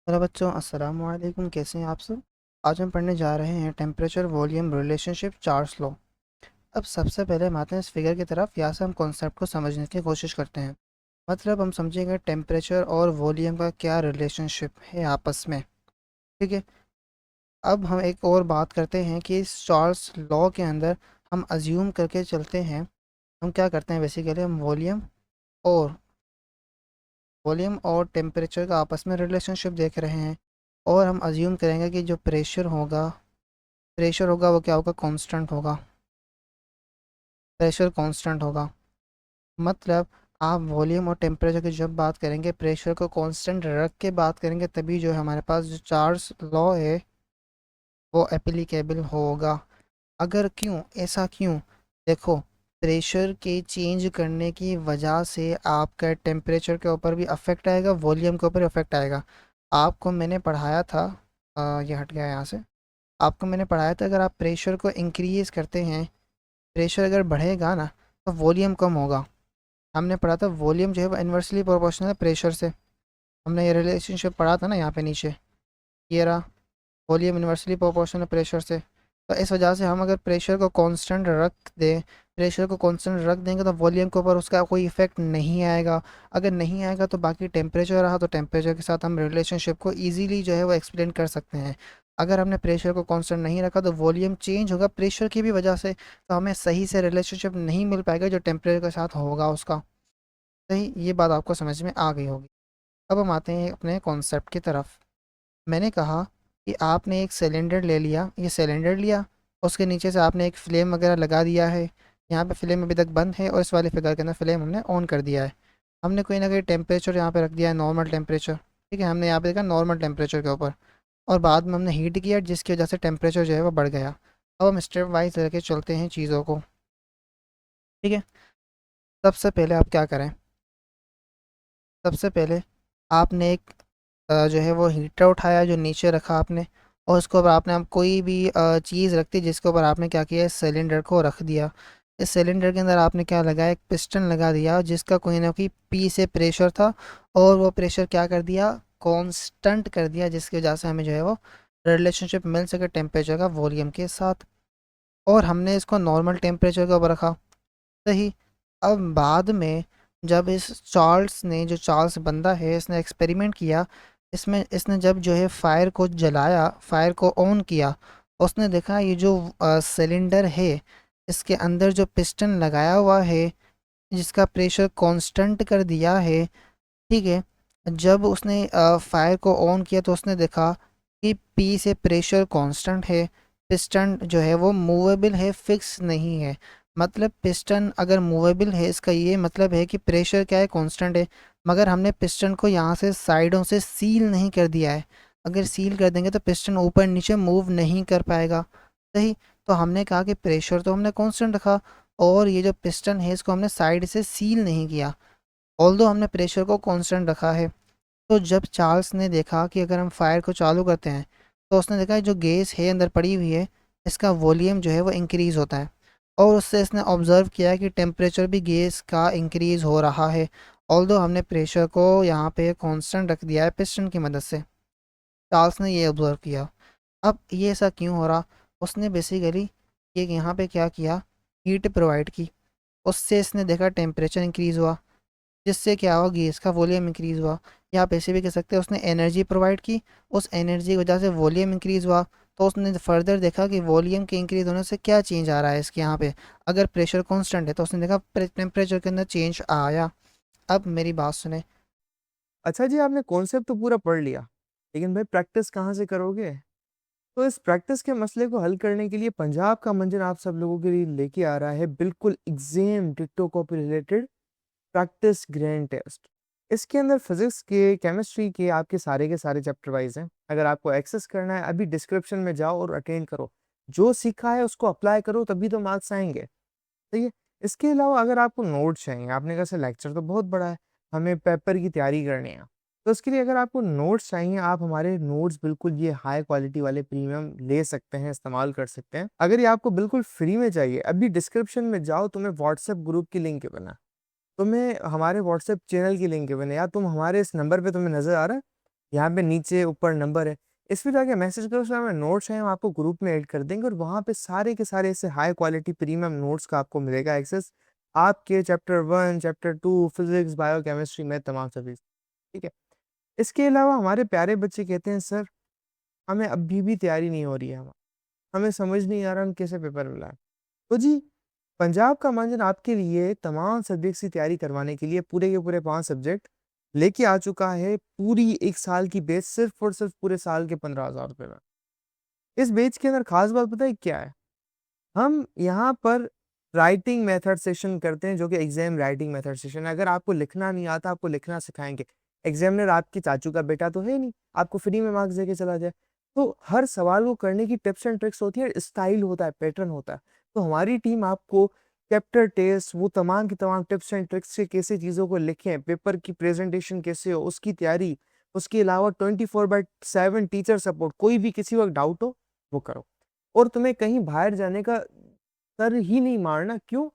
Hello बच्चों, अस्सलाम वालेकुम। कैसे हैं आप सब? आज हम पढ़ने जा रहे हैं temperature volume relationship Charles law. अब सबसे पहले हम आते हैं इस फिगर की तरफ। यहाँ से हम कॉन्सेप्ट को समझने की कोशिश करते हैं। मतलब हम समझेंगे टेम्परेचर और वॉल्यूम का क्या रिलेशनशिप है आपस में। ठीक है। अब हम एक और बात करते हैं कि इस चार्ल्स लॉ के अंदर हम अज्यूम करके चलते हैं। हम क्या करते हैं, बेसिकली हम वॉल्यूम और टेम्परेचर का आपस में रिलेशनशिप देख रहे हैं। और हम अज्यूम करेंगे कि जो प्रेशर होगा वो क्या होगा, कांस्टेंट होगा। प्रेशर कांस्टेंट होगा। मतलब आप वॉल्यूम और टेम्परेचर की जब बात करेंगे, प्रेशर को कांस्टेंट रख के बात करेंगे, तभी जो है हमारे पास जो चार्ल्स लॉ है वो एप्लीकेबल होगा। अगर क्यों, ऐसा क्यों? देखो, प्रेशर के चेंज करने की वजह से आपका टेम्परेचर के ऊपर भी अफेक्ट आएगा, वॉल्यूम के ऊपर अफेक्ट आएगा। आपको मैंने पढ़ाया था, ये हट गया यहाँ से। आपको मैंने पढ़ाया था, अगर आप प्रेशर को इंक्रीज़ करते हैं, प्रेशर अगर बढ़ेगा ना, तो वॉल्यूम कम होगा। हमने पढ़ा था वॉल्यूम जो है वो इन्वर्सली प्रोपोर्शनल है प्रेशर से। हमने ये रिलेशनशिप पढ़ा था ना, यहाँ पे नीचे ये रहा। वॉल्यूम इन्वर्सली प्रोपोर्शनल प्रेशर से। तो इस वजह से हम अगर प्रेशर को कांस्टेंट रख देंगे तो वॉल्यूम के ऊपर उसका कोई इफेक्ट नहीं आएगा। अगर नहीं आएगा तो बाकी टेम्परेचर रहा, तो टेम्परेचर के साथ हम रिलेशनशिप को इजीली जो है वो एक्सप्लेन कर सकते हैं। अगर हमने प्रेशर को कांस्टेंट नहीं रखा तो वॉल्यूम चेंज होगा प्रेशर की भी वजह से, तो हमें सही से रिलेशनशिप नहीं मिल पाएगा जो टेम्परेचर के साथ होगा उसका। सही, ये बात आपको समझ में आ गई होगी। अब हम आते हैं अपने कॉन्सेप्ट की तरफ। मैंने कहा कि आपने एक सिलेंडर ले लिया, ये सिलेंडर लिया, उसके नीचे से आपने एक फ्लेम वगैरह लगा दिया है। यहाँ पे फ्लेम अभी तक बंद है और इस वाले फिगर के अंदर फ्लेम हमने ऑन कर दिया है। हमने कोई ना कोई टेम्परेचर यहाँ पे रख दिया है, नॉर्मल टेम्परेचर। ठीक है, हमने यहाँ पे देखा नॉर्मल टेम्परेचर के ऊपर, और बाद में हमने हीट किया जिसकी वजह से टेम्परेचर जो है वो बढ़ गया। अब हम स्टेप वाइज लेके चलते हैं चीज़ों को। ठीक है। सबसे पहले आप क्या करें, सबसे पहले आपने एक जो है वो हीटर उठाया जो नीचे रखा आपने, और उसके ऊपर आपने अब कोई भी चीज़ रख दी जिसके ऊपर आपने क्या किया, इस सिलेंडर को रख दिया। इस सिलेंडर के अंदर आपने क्या लगाया, एक पिस्टन लगा दिया जिसका कोई ना कोई पी से प्रेशर था, और वो प्रेशर क्या कर दिया, कांस्टेंट कर दिया, जिसकी वजह से हमें जो है वो रिलेशनशिप मिल सके टेम्परेचर का वॉल्यूम के साथ। और हमने इसको नॉर्मल टेम्परेचर के ऊपर रखा। सही। अब बाद में जब इस चार्ल्स ने, जो चार्ल्स बंदा है, इसने एक्सपेरिमेंट किया, इसमें इसने जब जो है फायर को जलाया, फायर को ऑन किया, उसने देखा ये जो सिलेंडर है, इसके अंदर जो पिस्टन लगाया हुआ है जिसका प्रेशर कांस्टेंट कर दिया है। ठीक है। जब उसने फायर को ऑन किया तो उसने देखा कि पी से प्रेशर कांस्टेंट है, पिस्टन जो है वो मूवेबल है, फिक्स नहीं है। मतलब पिस्टन अगर मूवेबल है, इसका ये मतलब है कि प्रेशर क्या है, कांस्टेंट है। मगर हमने पिस्टन को यहाँ से साइडों से सील नहीं कर दिया है। अगर सील कर देंगे तो पिस्टन ऊपर नीचे मूव नहीं कर पाएगा। सही। तो हमने कहा कि प्रेशर तो हमने कांस्टेंट रखा, और ये जो पिस्टन है इसको हमने साइड से सील नहीं किया, ऑल्दो हमने प्रेशर को कांस्टेंट रखा है। तो जब चार्ल्स ने देखा कि अगर हम फायर को चालू करते हैं, तो उसने देखा जो गैस है अंदर पड़ी हुई है, इसका वॉल्यूम जो है वो इंक्रीज़ होता है। और उससे इसने ऑब्ज़र्व किया कि टेम्परेचर भी गैस का इंक्रीज़ हो रहा है, ऑल्दो हमने प्रेशर को यहाँ पे कांस्टेंट रख दिया है पिस्टन की मदद से। चार्ल्स ने ये ऑब्ज़र्व किया। अब ये ऐसा क्यों हो रहा, उसने बेसिकली ये यहाँ पे क्या किया, हीट प्रोवाइड की, उससे इसने देखा टेम्परेचर इंक्रीज़ हुआ, जिससे क्या हुआ, गैस का वॉल्यूम इंक्रीज़ हुआ। या आप ऐसे भी कह सकते हैं उसने एनर्जी प्रोवाइड की, उस एनर्जी की वजह से वॉल्यूम इंक्रीज़ हुआ। तो उसने फर्दर देखा कि वॉल्यूम के इंक्रीज़ होने से क्या चेंज आ रहा है इसके यहाँ पे। अगर प्रेशर कांस्टेंट है तो उसने देखा टेम्परेचर के अंदर चेंज आया। अब मेरी बात सुने। अच्छा जी, आपने कॉन्सेप्ट तो पूरा पढ़ लिया, लेकिन भाई प्रैक्टिस कहाँ से करोगे? तो इस प्रैक्टिस के मसले को हल करने के लिए पंजाब का मंजर आप सब लोगों के लिए लेके आ रहा है बिल्कुल एग्जाम डिक्टो copy related practice grand test. इसके अंदर फिजिक्स के, केमिस्ट्री के आपके सारे के सारे चैप्टर वाइज हैं। अगर आपको एक्सेस करना है, अभी डिस्क्रिप्शन में जाओ और अटेंड करो। जो सीखा है उसको अप्लाई करो, तभी तो मार्क्स आएंगे। ठीक है। इसके अलावा अगर आपको नोट्स चाहिए, आपने कहा लेक्चर तो बहुत बड़ा है, हमें पेपर की तैयारी करनी है, तो उसके लिए अगर आपको नोट्स चाहिए, आप हमारे नोट्स बिल्कुल ये हाई क्वालिटी वाले प्रीमियम ले सकते हैं, इस्तेमाल कर सकते हैं। अगर ये आपको बिल्कुल फ्री में चाहिए, अभी डिस्क्रिप्शन में जाओ, तुम्हें व्हाट्सएप ग्रुप की लिंक बना, तुम्हें हमारे व्हाट्सएप चैनल की लिंक बने, या तुम हमारे इस नंबर पे तुम्हें नजर आ रहा है, यहाँ पे नीचे ऊपर नंबर है, इस पे जाके मैसेज करो, उसमें हमें नोट्स हैं, हम आपको ग्रुप में ऐड कर देंगे और वहाँ पे सारे के सारे ऐसे हाई क्वालिटी प्रीमियम नोट्स का आपको मिलेगा एक्सेस, आपके chapter 1, chapter 2, physics, bio chemistry, math, तमाम सभी, ठीक है। इसके अलावा हमारे प्यारे बच्चे कहते हैं सर हमें अभी भी तैयारी नहीं हो रही है, हमें समझ नहीं आ रहा हम कैसे पेपर मिला है। तो जी, पंजाब का मंजन आपके लिए तमाम सब्जेक्ट्स की तैयारी करवाने के लिए पूरे के पूरे 5 सब्जेक्ट लेके आ चुका है, पूरी 1 साल की बैच सिर्फ और सिर्फ पूरे साल के 15,000 रुपए में। इस बैच के अंदर खास बात पता है क्या है? हम यहाँ पर राइटिंग मेथड सेशन करते हैं, जो कि एग्जाम राइटिंग मेथड सेशन है। अगर आपको लिखना नहीं आता, आपको लिखना सिखाएंगे। एग्जामिनर आपके चाचू का बेटा तो है नहीं, आपको फ्री में मार्क्स देके चला जाए। तो हर सवाल को करने की टिप्स एंड ट्रिक्स होती है, स्टाइल होता है, पैटर्न होता है। तो हमारी टीम आपको चैप्टर टेस्ट, वो तमाम की तमाम टिप्स एंड ट्रिक्स से कैसे चीज़ों को लिखें, पेपर की प्रेजेंटेशन कैसे हो, उसकी तैयारी, उसके अलावा 24/7 टीचर सपोर्ट, कोई भी किसी वक्त डाउट हो वो करो। और तुम्हें कहीं बाहर जाने का सर ही नहीं मारना, क्यों?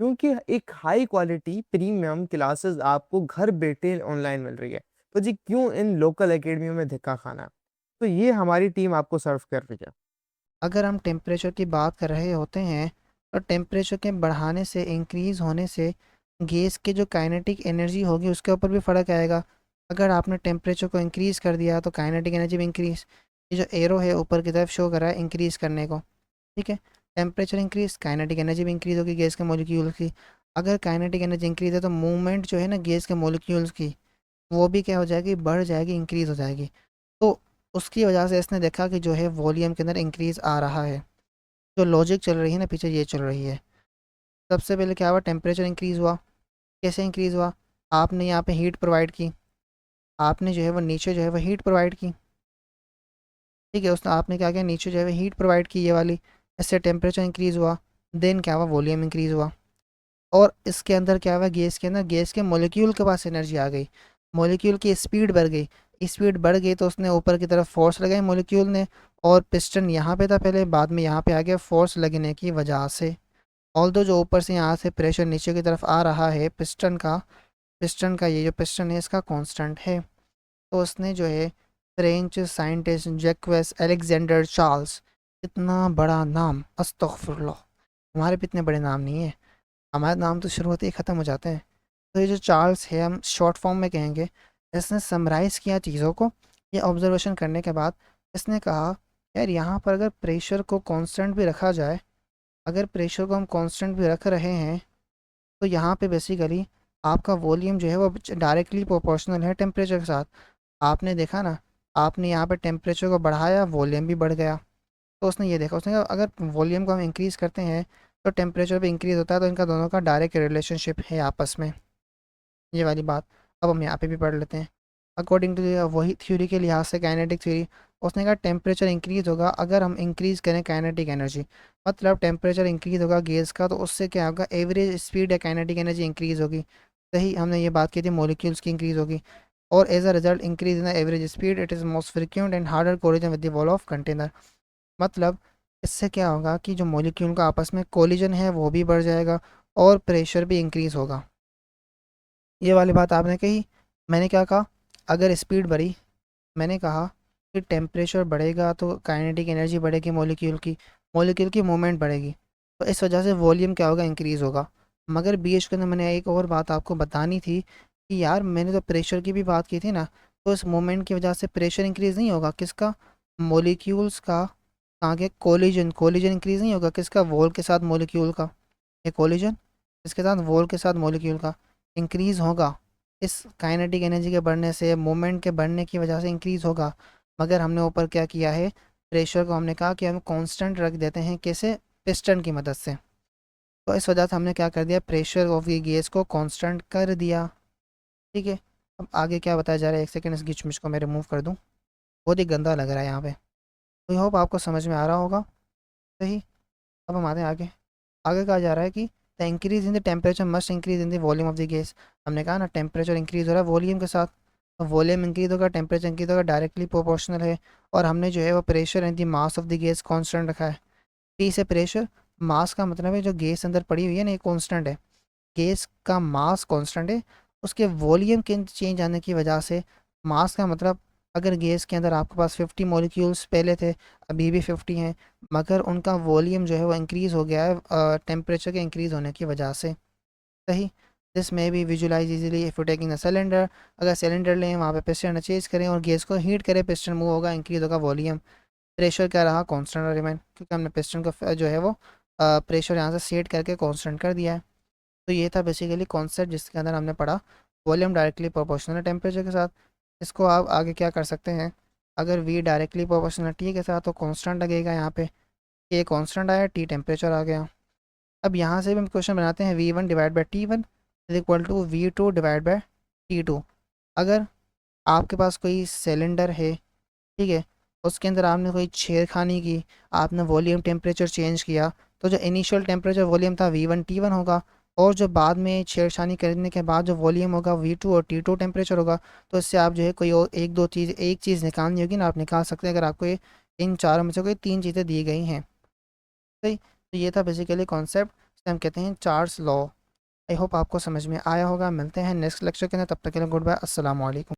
क्योंकि एक हाई क्वालिटी प्रीमियम क्लासेस आपको घर बैठे ऑनलाइन मिल रही है। तो जी क्यों इन लोकल एकेडमियों में धक्का खाना? तो ये हमारी टीम आपको सर्व कर रही है। अगर हम टेम्परेचर की बात कर रहे होते हैं तो टेम्परेचर के बढ़ाने से, इंक्रीज़ होने से गैस की जो काइनेटिक एनर्जी होगी उसके ऊपर भी फ़र्क आएगा। अगर आपने टेम्परेचर को इंक्रीज़ कर दिया तो काइनेटिक एनर्जी भी इंक्रीज़, ये जो एरो है ऊपर की तरफ शो कर रहा है इंक्रीज़ करने को, ठीक है। टेम्परेचर इंक्रीज़, काइनेटिक एनर्जी भी इंक्रीज़ होगी गैस के मॉलिक्यूल्स की। अगर काइनेटिक एनर्जी इंक्रीज़ है तो मूवमेंट जो है ना गैस के मॉलिक्यूल्स की, वो भी क्या हो जाएगी, बढ़ जाएगी, इंक्रीज़ हो जाएगी। तो उसकी वजह से इसने देखा कि जो है वॉल्यूम के अंदर इंक्रीज़ आ रहा है। जो लॉजिक चल रही है ना पीछे, ये चल रही है। सबसे पहले क्या हुआ, टेम्परेचर इंक्रीज़ हुआ। कैसे इंक्रीज़ हुआ, आपने यहाँ पे हीट प्रोवाइड की, आपने जो है वो नीचे जो है वो हीट प्रोवाइड की, ठीक है। उसने आपने क्या किया, नीचे जो है वो हीट प्रोवाइड की ये वाली, इससे टेम्परेचर इंक्रीज़ हुआ। देन क्या हुआ, वॉल्यूम इंक्रीज़ हुआ। और इसके अंदर क्या हुआ, गैस के अंदर गैस के मॉलिक्यूल के पास एनर्जी आ गई, मॉलिक्यूल की स्पीड बढ़ गई। स्पीड बढ़ गई तो उसने ऊपर की तरफ फोर्स लगाई मॉलिक्यूल ने, और पिस्टन यहाँ पे था पहले, बाद में यहाँ पे आ गया फोर्स लगने की वजह से। ऑल्दो जो ऊपर से यहाँ से प्रेशर नीचे की तरफ आ रहा है पिस्टन का ये जो पिस्टन है इसका कांस्टेंट है। तो उसने जो है फ्रेंच साइंटिस्ट जैक्वेस अलेक्जेंडर चार्ल्स, इतना बड़ा नाम, अस्तगफुरुल्लाह, हमारे भी इतने बड़े नाम नहीं है, हमारे नाम तो शुरू होते ही ख़त्म हो जाते हैं। तो ये जो चार्ल्स है, हम शॉर्ट फॉर्म में कहेंगे, इसने समराइज़ किया चीज़ों को। ये ऑब्जर्वेशन करने के बाद इसने कहा यार यहाँ पर अगर प्रेशर को कांस्टेंट भी रखा जाए, अगर प्रेशर को हम कांस्टेंट भी रख रहे हैं तो यहाँ पे बेसिकली आपका वॉल्यूम जो है वो डायरेक्टली प्रोपोर्शनल है टेम्परेचर के साथ। आपने देखा ना, आपने यहाँ पे टेम्परेचर को बढ़ाया, वॉल्यूम भी बढ़ गया। तो उसने ये देखा, उसने कहा अगर वॉल्यूम को हम इंक्रीज़ करते हैं तो टेम्परेचर भी इंक्रीज़ होता है, तो इनका दोनों का डायरेक्ट रिलेशनशिप है आपस में, ये वाली बात। अब हम यहाँ पे भी पढ़ लेते हैं। अकॉर्डिंग टू वही थ्योरी के लिहाज से, काइनेटिक थ्योरी, उसने कहा टेम्परेचर इंक्रीज़ होगा अगर हम इंक्रीज़ करें काइनेटिक एनर्जी। मतलब टेम्परेचर इंक्रीज़ होगा गैस का तो उससे क्या होगा, एवरेज स्पीड या काइनेटिक एनर्जी इंक्रीज़ होगी। सही, हमने ये बात की थी, मॉलिक्यूल्स की इंक्रीज़ होगी। और as a result increase in the average speed, it is most frequent and harder collision with the wall of container. मतलब इससे क्या होगा कि जो मॉलिक्यूल का आपस में कोलिजन है वो भी बढ़ जाएगा और प्रेशर भी इंक्रीज़ होगा। ये वाली बात आपने कही। मैंने क्या कहा, अगर स्पीड बढ़ी, मैंने कहा कि टेम्परेचर बढ़ेगा तो काइनेटिक एनर्जी बढ़ेगी, मॉलिक्यूल की मूवमेंट बढ़ेगी, तो इस वजह से वॉल्यूम क्या होगा, इंक्रीज़ होगा। मगर बीच के अंदर मैंने एक और बात आपको बतानी थी कि यार मैंने तो प्रेशर की भी बात की थी ना, तो इस मूवमेंट की वजह से प्रेशर इंक्रीज़ नहीं होगा, किसका, मॉलिक्यूल्स का। आगे कोलिजन, इंक्रीज़ नहीं होगा, किसका, वॉल के साथ मॉलिक्यूल का। ये कोलिजन इसके साथ वॉल के साथ मॉलिक्यूल का इंक्रीज़ होगा, इस काइनेटिक एनर्जी के बढ़ने से, मोमेंट के बढ़ने की वजह से इंक्रीज़ होगा। मगर हमने ऊपर क्या किया है, प्रेशर को हमने कहा कि हम कांस्टेंट रख देते हैं, कैसे, पिस्टन की मदद से। तो इस वजह से हमने क्या कर दिया, प्रेशर ऑफ ये गैस को कांस्टेंट कर दिया, ठीक है। अब आगे क्या बताया जा रहा है, एक सेकंड, इस गिचमिच को मैं रिमूव कर दूँ, बहुत ही गंदा लग रहा है यहाँ पे। तो होप आपको समझ में आ रहा होगा, सही। अब हम आते हैं आगे। आगे कहा जा रहा है कि the increase in the temperature must increase in the volume of the gas. हमने कहा ना टेम्परेचर इंक्रीज हो रहा है वॉल्यूम के साथ, तो वॉल्यूम इंक्रीज होगा, टेम्परेचर इंक्रीज होगा, डायरेक्टली प्रोपोर्शनल है। और हमने जो है वो pressure and the mass of the gas constant रखा है। पी से प्रेशर, मास का मतलब है जो गैस अंदर पड़ी हुई है ना, ये कांस्टेंट है, गैस का मास कांस्टेंट है। उसके वॉल्यूम के चेंज आने की वजह से, मास का मतलब अगर गैस के अंदर आपके पास 50 मॉलिक्यूल्स पहले थे, अभी भी 50 हैं, मगर उनका वॉल्यूम जो है वो इंक्रीज़ हो गया है टेम्परेचर के इंक्रीज़ होने की वजह से। सही। दिस में भी visualise easily if you taking the cylinder. अगर सिलेंडर लें, वहाँ पे पिस्टन चेंज करें और गैस को हीट करें, पिस्टन मूव होगा, इंक्रीज होगा वॉल्यूम। प्रेशर क्या रहा, कांस्टेंट रिमेन, क्योंकि हमने पिस्टन को जो है वो प्रेशर यहाँ से सेट करके कांस्टेंट कर दिया है। तो ये था बेसिकली कॉन्सेप्ट जिसके अंदर हमने पढ़ा वॉल्यूम डायरेक्टली प्रोपोर्शनल है टेम्परेचर के साथ। इसको आप आगे क्या कर सकते हैं, अगर वी डायरेक्टली प्रोपोर्शनल टी के साथ तो कांस्टेंट लगेगा यहाँ पे, ये कांस्टेंट आया, टी टेम्परेचर आ गया। अब यहाँ से भी हम क्वेश्चन बनाते हैं V1 divide by T1 is equal to V2 divide by T2। अगर आपके पास कोई सिलेंडर है, ठीक है, उसके अंदर आपने कोई छेड़खानी की, आपने वॉल्यूम टेम्परेचर चेंज किया, तो जो इनिशियल टेम्परेचर वॉल्यूम था V1 T1 होगा, और जो बाद में छेड़छानी करने के बाद जो वॉल्यूम होगा V2 और T2 टेम्परेचर होगा। तो इससे आप जो है कोई और एक चीज़ निकालनी होगी ना, आप निकाल सकते हैं अगर आपको इन चारों में से कोई 3 चीज़ें दी गई हैं। सही। तो ये था बेसिकली कॉन्सेप्ट, जिसे हम कहते हैं चार्ल्स लॉ। आई होप आपको समझ में आया होगा। मिलते हैं नेक्स्ट लेक्चर के अंदर, तब तक के लिए गुड बाय, अस्सलाम वालेकुम।